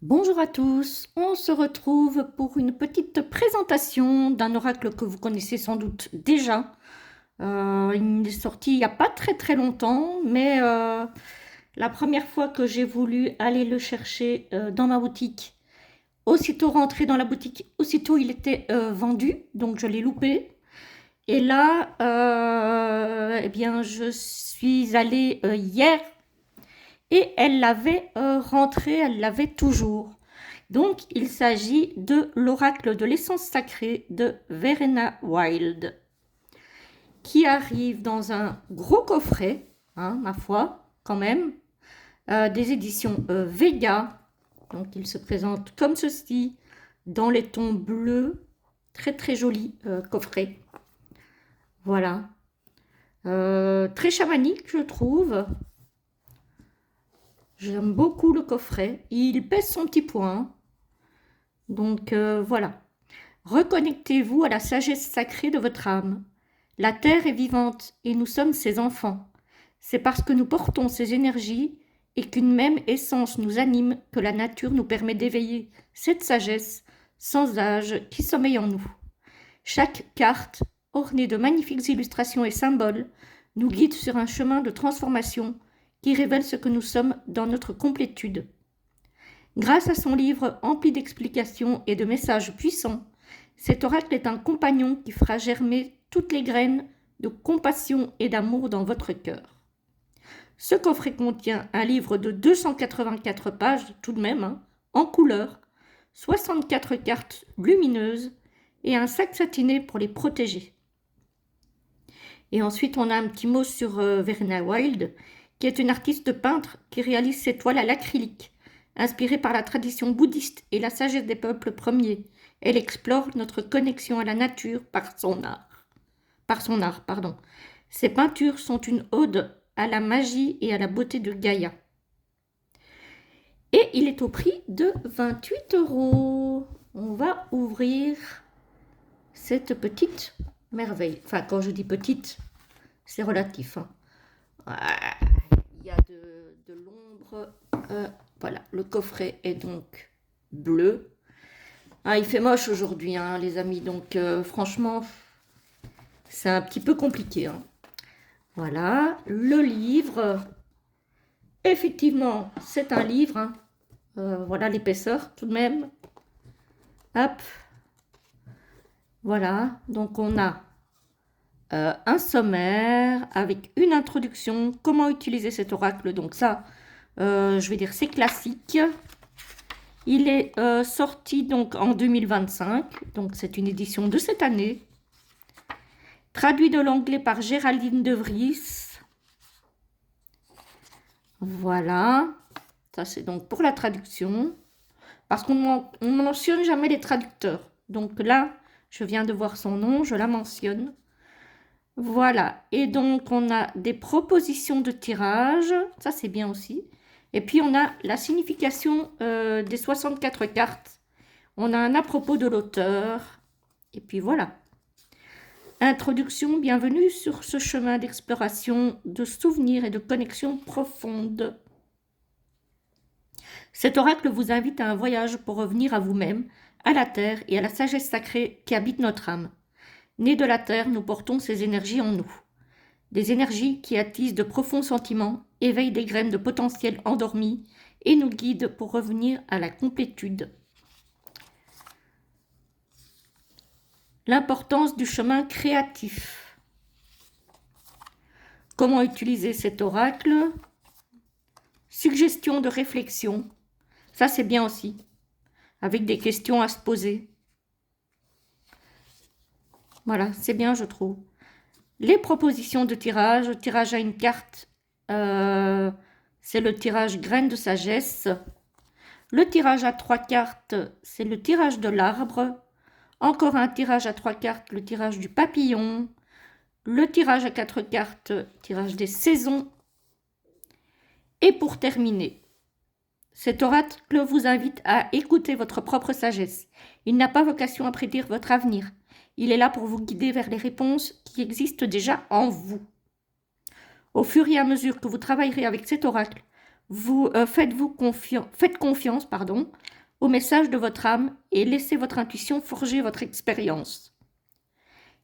Bonjour à tous, on se retrouve pour une petite présentation d'un oracle que vous connaissez sans doute déjà. Il est sorti il n'y a pas très longtemps, mais la première fois que j'ai voulu aller le chercher dans ma boutique, aussitôt rentré dans la boutique, aussitôt il était vendu, donc je l'ai loupé. Et là, eh bien, je suis allée hier et elle l'avait rentré, elle l'avait toujours. Donc, il s'agit de l'oracle de l'essence sacrée de Verena Wild, qui arrive dans un gros coffret, hein, ma foi, quand même, des éditions Vega. Donc, il se présente comme ceci, dans les tons bleus, très joli coffret. Voilà. Très chamanique, je trouve. J'aime beaucoup le coffret. Il pèse son petit poids, hein. Donc, voilà. Reconnectez-vous à la sagesse sacrée de votre âme. La terre est vivante et nous sommes ses enfants. C'est parce que nous portons ces énergies et qu'une même essence nous anime que la nature nous permet d'éveiller cette sagesse sans âge qui sommeille en nous. Chaque carte, ornée de magnifiques illustrations et symboles, nous guide sur un chemin de transformation qui révèle ce que nous sommes dans notre complétude. Grâce à son livre empli d'explications et de messages puissants, cet oracle est un compagnon qui fera germer toutes les graines de compassion et d'amour dans votre cœur. Ce coffret contient un livre de 284 pages tout de même, hein, en couleur, 64 cartes lumineuses et un sac satiné pour les protéger. Et ensuite, on a un petit mot sur Verena Wild, qui est une artiste peintre qui réalise ses toiles à l'acrylique, inspirée par la tradition bouddhiste et la sagesse des peuples premiers. Elle explore notre connexion à la nature par son art. Pardon. Ses peintures sont une ode à la magie et à la beauté de Gaïa. Et il est au prix de 28 €. On va ouvrir cette petite merveille. Enfin, quand je dis petite, c'est relatif, hein. Il y a de l'ombre. Voilà, le coffret est donc bleu. Ah, il fait moche aujourd'hui, hein, les amis. Donc, franchement, c'est un petit peu compliqué, hein. Voilà, le livre. Effectivement, c'est un livre, hein. Voilà l'épaisseur tout de même. Hop. Voilà, donc on a un sommaire avec une introduction, comment utiliser cet oracle. Donc ça, je vais dire c'est classique. Il est sorti donc en 2025, donc c'est une édition de cette année. Traduit de l'anglais par Géraldine de Vries. Voilà, ça c'est donc pour la traduction. Parce qu'on ne mentionne jamais les traducteurs. Donc là, je viens de voir son nom, je la mentionne. Voilà, et donc on a des propositions de tirage, ça c'est bien aussi. Et puis on a la signification des 64 cartes. On a un à propos de l'auteur. Et puis voilà. Introduction, bienvenue sur ce chemin d'exploration, de souvenirs et de connexion profonde. Cet oracle vous invite à un voyage pour revenir à vous-même, à la terre et à la sagesse sacrée qui habite notre âme. Nés de la terre, nous portons ces énergies en nous. Des énergies qui attisent de profonds sentiments, éveillent des graines de potentiel endormies et nous guident pour revenir à la complétude. L'importance du chemin créatif. Comment utiliser cet oracle? Suggestions de réflexion. Ça, c'est bien aussi, avec des questions à se poser. Voilà, c'est bien, je trouve. Les propositions de tirage. Tirage à une carte, c'est le tirage graine de sagesse. Le tirage à 3 cartes, c'est le tirage de l'arbre. Encore un tirage à 3 cartes, le tirage du papillon. Le tirage à 4 cartes, tirage des saisons. Et pour terminer, cet oracle vous invite à écouter votre propre sagesse. Il n'a pas vocation à prédire votre avenir. Il est là pour vous guider vers les réponses qui existent déjà en vous. Au fur et à mesure que vous travaillerez avec cet oracle, faites confiance, pardon, au message de votre âme et laissez votre intuition forger votre expérience.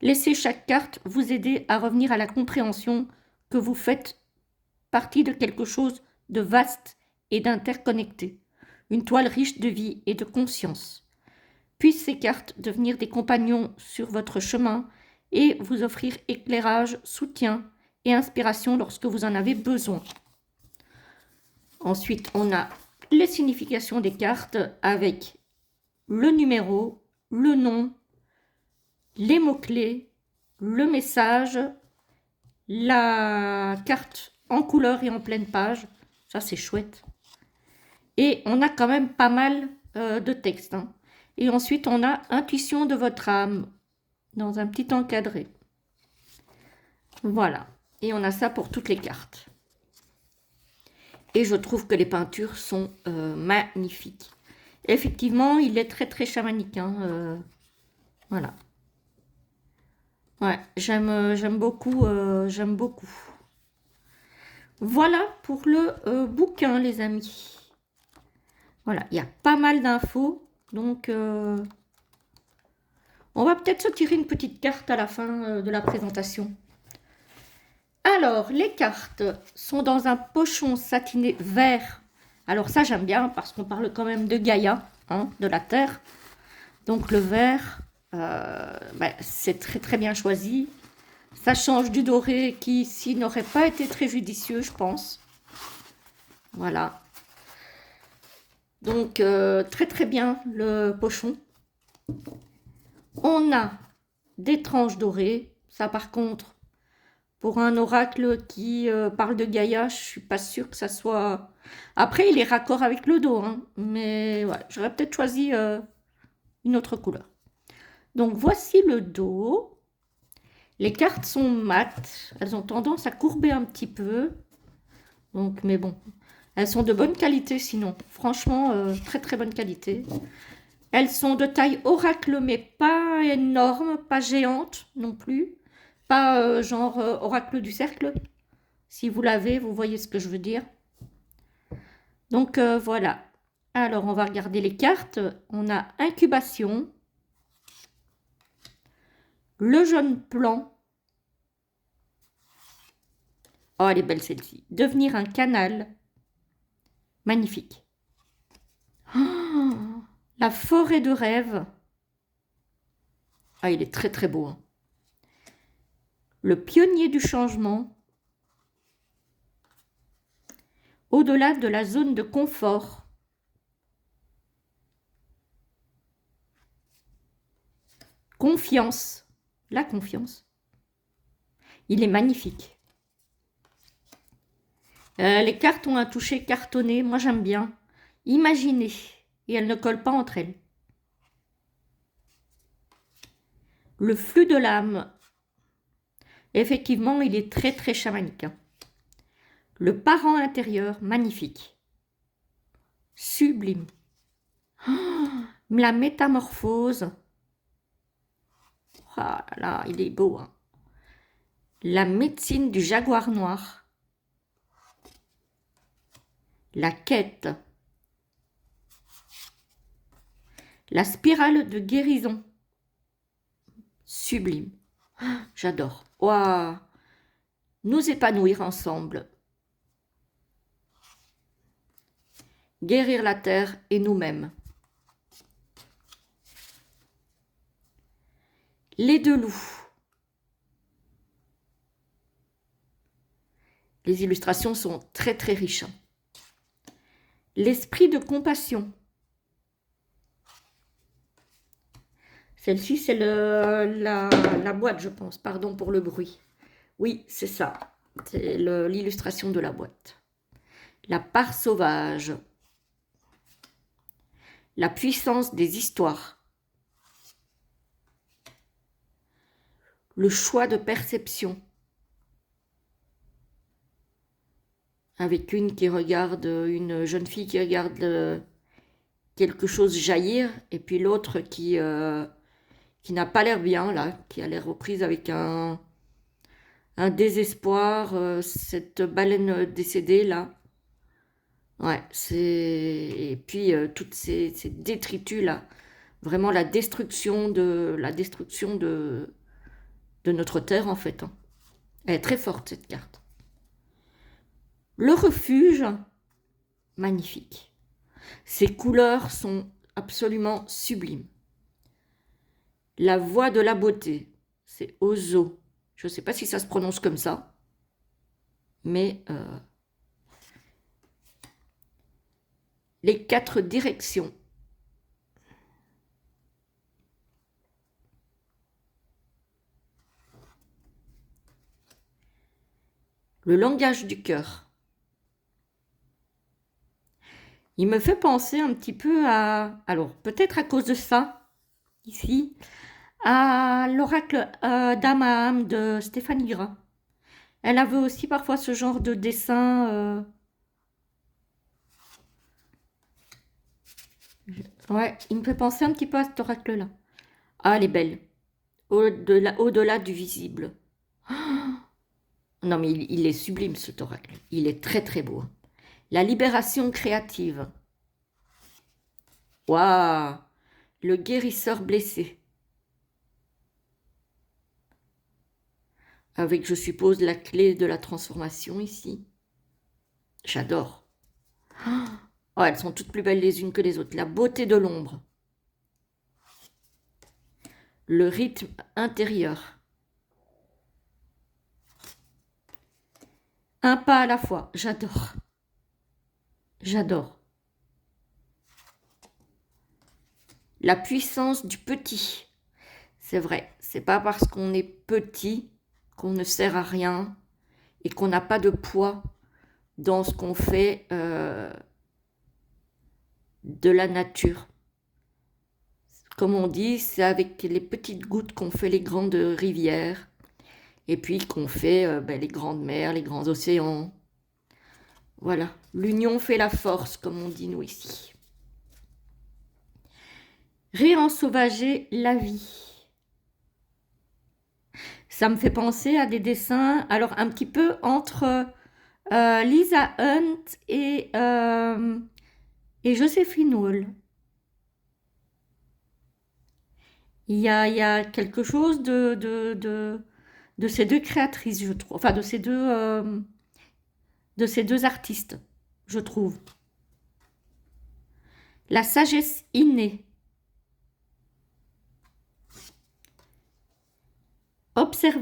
Laissez chaque carte vous aider à revenir à la compréhension que vous faites partie de quelque chose de vaste et d'interconnecté, une toile riche de vie et de conscience. Puissent ces cartes devenir des compagnons sur votre chemin et vous offrir éclairage, soutien et inspiration lorsque vous en avez besoin. Ensuite, on a les significations des cartes avec le numéro, le nom, les mots-clés, le message, la carte en couleur et en pleine page. Ça, c'est chouette. Et on a quand même pas mal de texte. Hein. Et ensuite, on a intuition de votre âme dans un petit encadré. Voilà. Et on a ça pour toutes les cartes. Et je trouve que les peintures sont magnifiques. Effectivement, il est très très chamanique. Hein, voilà. Ouais, j'aime beaucoup, j'aime beaucoup. Voilà pour le bouquin, les amis. Voilà, il y a pas mal d'infos. Donc, on va peut-être se tirer une petite carte à la fin de la présentation. Alors, les cartes sont dans un pochon satiné vert. Alors ça, j'aime bien parce qu'on parle quand même de Gaïa, hein, de la Terre. Donc le vert, c'est très très bien choisi. Ça change du doré qui ici n'aurait pas été très judicieux, je pense. Voilà. Donc très très bien le pochon. On a des tranches dorées. Ça par contre, pour un oracle qui parle de Gaïa, je suis pas sûre que ça soit... Après, il est raccord avec le dos, hein, mais ouais, j'aurais peut-être choisi une autre couleur. Donc voici le dos. Les cartes sont mates, elles ont tendance à courber un petit peu. Donc, mais bon, elles sont de bonne qualité sinon. Franchement, très très bonne qualité. Elles sont de taille oracle, mais pas énorme, pas géante non plus. Pas genre oracle du cercle. Si vous l'avez, vous voyez ce que je veux dire. Donc voilà. Alors, on va regarder les cartes. On a incubation. Le jaune plan. Oh, elle est belle celle-ci. Devenir un canal. Magnifique. Oh, la forêt de rêve. Ah, il est très très beau. Hein. Le pionnier du changement. Au-delà de la zone de confort. Confiance. La confiance. Il est magnifique. Les cartes ont un toucher cartonné. Moi, j'aime bien. Imaginez. Et elles ne collent pas entre elles. Le flux de l'âme. Effectivement, il est très très chamanique. Hein. Le parent intérieur, magnifique. Sublime. Oh, la métamorphose. Ah là là, il est beau. Hein. La médecine du jaguar noir. La quête. La spirale de guérison. Sublime. J'adore. Waouh. Nous épanouir ensemble. Guérir la terre et nous-mêmes. Les deux loups. Les illustrations sont très très riches. L'esprit de compassion. Celle-ci, c'est la boîte, je pense. Pardon pour le bruit. Oui, c'est ça. C'est l'illustration de la boîte. La part sauvage. La puissance des histoires. Le choix de perception. Avec une jeune fille qui regarde quelque chose jaillir, et puis l'autre qui n'a pas l'air bien, là, qui a l'air reprise avec un désespoir, cette baleine décédée, là. Ouais, c'est... Et puis, toutes ces détritus-là, vraiment la destruction de notre terre, en fait, hein. Elle est très forte, cette carte. Le refuge, magnifique. Ces couleurs sont absolument sublimes. La voie de la beauté, c'est Ozo. Je ne sais pas si ça se prononce comme ça, mais les 4 directions. Le langage du cœur. Il me fait penser un petit peu à... Alors, peut-être à cause de ça, ici, à l'oracle d'Amaham de Stéphanie Gras. Elle avait aussi parfois ce genre de dessin. Ouais, il me fait penser un petit peu à cet oracle-là. Ah, elle est belle. Au-delà du visible. Non, mais il est sublime, cet oracle. Il est très, très beau. La libération créative. Waouh! Le guérisseur blessé. Avec, je suppose, la clé de la transformation ici. J'adore. Oh, elles sont toutes plus belles les unes que les autres. La beauté de l'ombre. Le rythme intérieur. Un pas à la fois. J'adore. J'adore. La puissance du petit. C'est vrai. C'est pas parce qu'on est petit qu'on ne sert à rien et qu'on n'a pas de poids dans ce qu'on fait de la nature. Comme on dit, c'est avec les petites gouttes qu'on fait les grandes rivières et puis qu'on fait les grandes mers, les grands océans. Voilà, l'union fait la force, comme on dit nous ici. Réensauvager la vie. Ça me fait penser à des dessins, alors un petit peu entre Lisa Hunt et Joséphine Wall. Il y a quelque chose de ces deux créatrices, je trouve. Enfin, de ces deux artistes, je trouve. La sagesse innée.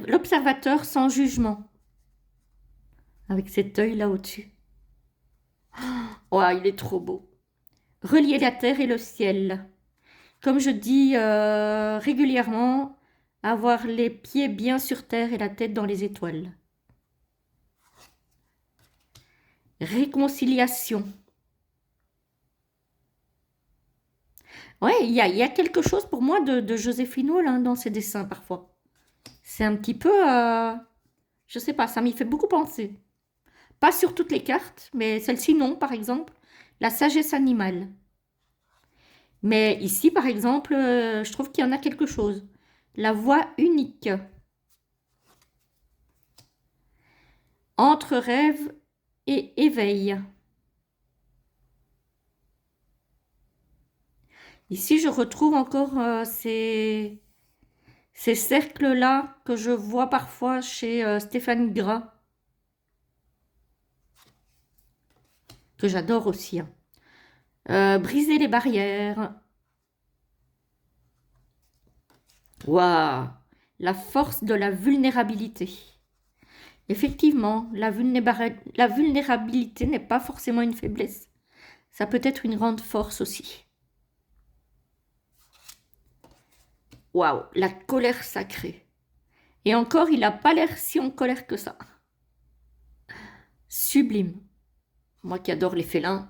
L'observateur sans jugement. Avec cet œil là au-dessus. Oh, il est trop beau. Relier la terre et le ciel. Comme je dis régulièrement, avoir les pieds bien sur terre et la tête dans les étoiles. Réconciliation. Ouais, il y a quelque chose pour moi de Joséphine Wall dans ses dessins parfois. C'est un petit peu, je sais pas, ça m'y fait beaucoup penser. Pas sur toutes les cartes, mais celle-ci non, par exemple. La sagesse animale. Mais ici, par exemple, je trouve qu'il y en a quelque chose. La voix unique. Entre rêve et éveil. Ici, je retrouve encore ces cercles-là que je vois parfois chez Stéphanie Gras, que j'adore aussi, hein. Briser les barrières. Waouh! La force de la vulnérabilité. Effectivement, la vulnérabilité n'est pas forcément une faiblesse. Ça peut être une grande force aussi. Waouh! La colère sacrée. Et encore, il n'a pas l'air si en colère que ça. Sublime. Moi qui adore les félins.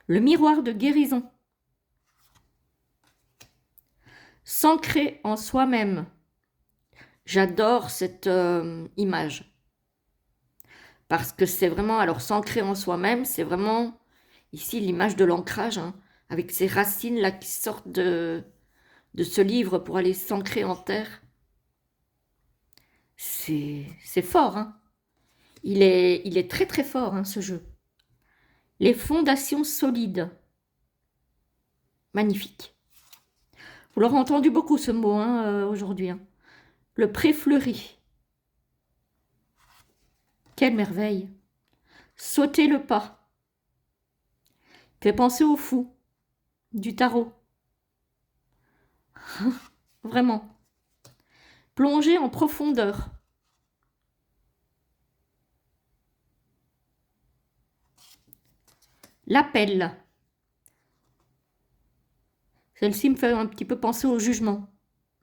Le miroir de guérison. S'ancrer en soi-même. J'adore cette image. Parce que c'est vraiment, alors s'ancrer en soi-même, c'est vraiment ici l'image de l'ancrage, hein, avec ces racines là qui sortent de ce livre pour aller s'ancrer en terre. C'est fort, hein. Il est très très fort, hein, ce jeu. Les fondations solides. Magnifique. Vous l'aurez entendu beaucoup ce mot aujourd'hui. Le pré fleuri. Quelle merveille. Sauter le pas. Fait penser au fou du tarot. Vraiment. Plonger en profondeur. L'appel. Celle-ci me fait un petit peu penser au jugement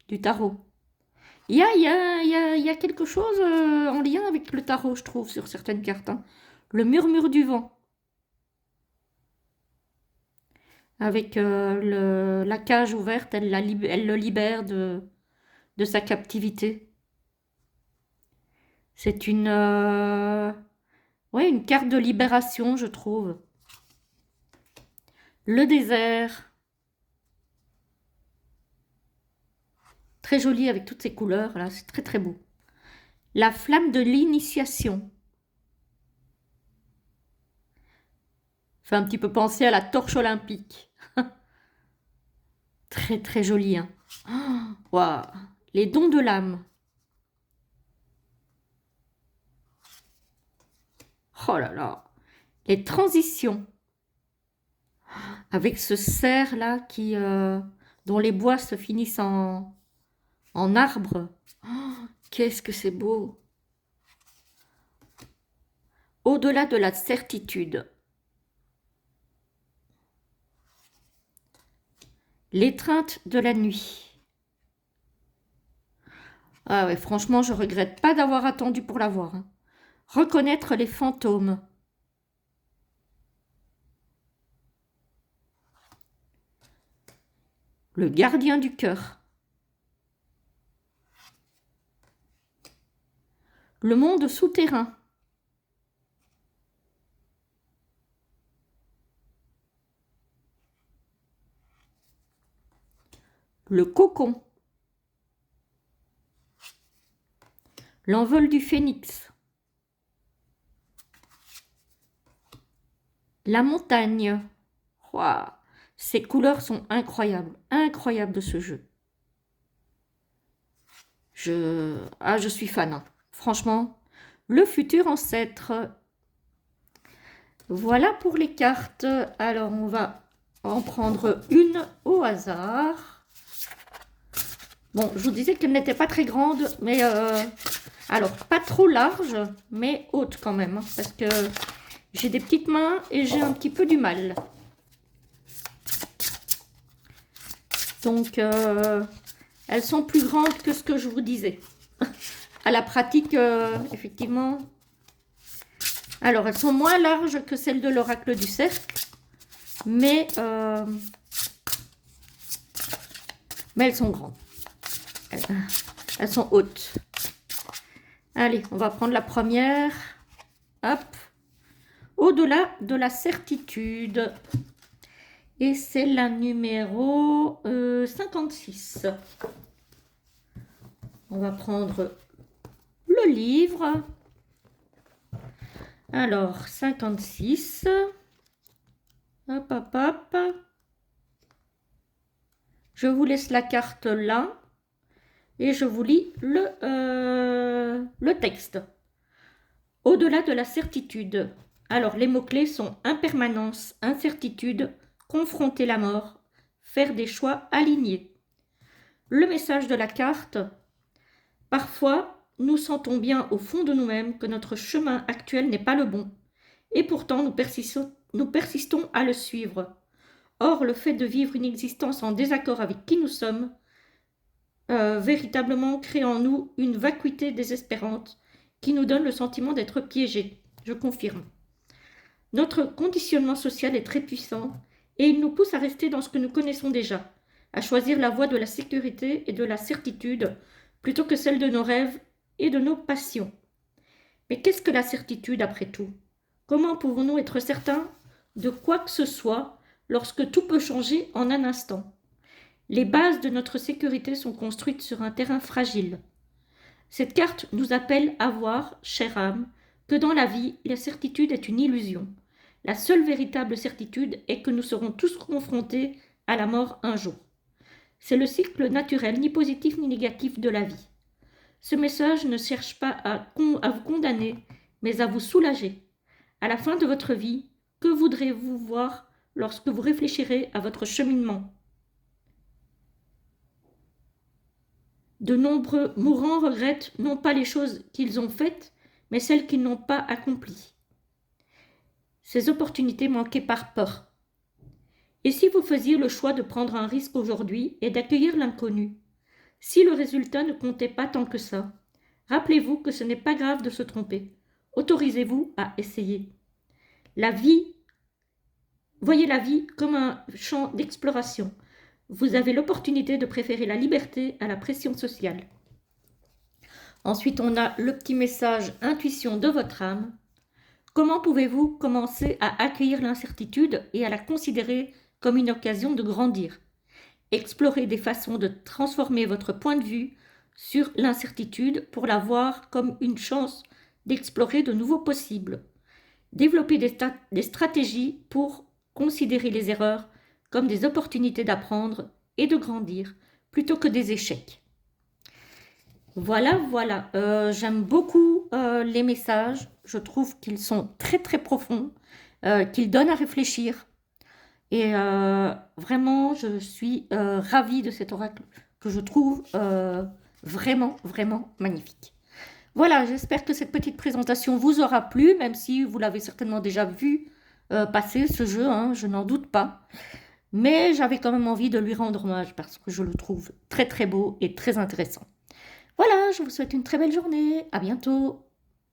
du tarot. Il y a quelque chose en lien avec le tarot, je trouve, sur certaines cartes. Le murmure du vent. Avec la cage ouverte, elle le libère de sa captivité. C'est ouais, une carte de libération, je trouve. Le désert. Très joli avec toutes ces couleurs, là, c'est très très beau. La flamme de l'initiation. Fait un petit peu penser à la torche olympique. Très très joli. Waouh. Les dons de l'âme. Oh là là. Les transitions. Avec ce cerf là dont les bois se finissent en arbre. Qu'est-ce que c'est beau. Au-delà de la certitude. L'étreinte de la nuit. Ah ouais, franchement, je regrette pas d'avoir attendu pour la voir. Reconnaître les fantômes. Le gardien du cœur. Le monde souterrain. Le cocon. L'envol du phénix. La montagne. Waouh, ces couleurs sont incroyables, incroyables de ce jeu. Je suis fan. Franchement, le futur ancêtre. Voilà pour les cartes. Alors, on va en prendre une au hasard. Bon, je vous disais qu'elle n'était pas très grande, mais alors pas trop large, mais haute quand même, parce que j'ai des petites mains et j'ai un petit peu du mal. Donc, elles sont plus grandes que ce que je vous disais. À la pratique, effectivement. Alors, elles sont moins larges que celles de l'oracle du cercle, mais elles sont grandes. Elles sont hautes. Allez, on va prendre la première. Hop. Au-delà de la certitude. Et c'est la numéro 56. On va prendre le livre. Alors, 56. Hop, hop, hop. Je vous laisse la carte là. Et je vous lis le texte. Au-delà de la certitude. Alors, les mots-clés sont impermanence, incertitude, confronter la mort, faire des choix alignés. Le message de la carte. Parfois, nous sentons bien au fond de nous-mêmes que notre chemin actuel n'est pas le bon. Et pourtant, nous persistons à le suivre. Or, le fait de vivre une existence en désaccord avec qui nous sommes, véritablement crée en nous une vacuité désespérante qui nous donne le sentiment d'être piégés. Je confirme. Notre conditionnement social est très puissant et il nous pousse à rester dans ce que nous connaissons déjà, à choisir la voie de la sécurité et de la certitude plutôt que celle de nos rêves et de nos passions. Mais qu'est-ce que la certitude après tout? Comment pouvons-nous être certains de quoi que ce soit lorsque tout peut changer en un instant? Les bases de notre sécurité sont construites sur un terrain fragile. Cette carte nous appelle à voir, chère âme, que dans la vie, la certitude est une illusion. La seule véritable certitude est que nous serons tous confrontés à la mort un jour. C'est le cycle naturel, ni positif ni négatif de la vie. Ce message ne cherche pas à vous condamner, mais à vous soulager. À la fin de votre vie, que voudrez-vous voir lorsque vous réfléchirez à votre cheminement? De nombreux mourants regrettent non pas les choses qu'ils ont faites, mais celles qu'ils n'ont pas accomplies. Ces opportunités manquées par peur. Et si vous faisiez le choix de prendre un risque aujourd'hui et d'accueillir l'inconnu, si le résultat ne comptait pas tant que ça, rappelez-vous que ce n'est pas grave de se tromper. Autorisez-vous à essayer. La vie, voyez la vie comme un champ d'exploration. Vous avez l'opportunité de préférer la liberté à la pression sociale. Ensuite, on a le petit message intuition de votre âme. Comment pouvez-vous commencer à accueillir l'incertitude et à la considérer comme une occasion de grandir? Explorez des façons de transformer votre point de vue sur l'incertitude pour la voir comme une chance d'explorer de nouveaux possibles. Développez des stratégies pour considérer les erreurs comme des opportunités d'apprendre et de grandir plutôt que des échecs. Voilà. J'aime beaucoup les messages. Je trouve qu'ils sont très très profonds, qu'ils donnent à réfléchir. Et vraiment, je suis ravie de cet oracle que je trouve vraiment magnifique. Voilà, j'espère que cette petite présentation vous aura plu, même si vous l'avez certainement déjà vu passer ce jeu, hein, je n'en doute pas. Mais j'avais quand même envie de lui rendre hommage parce que je le trouve très très beau et très intéressant. Voilà, je vous souhaite une très belle journée. À bientôt.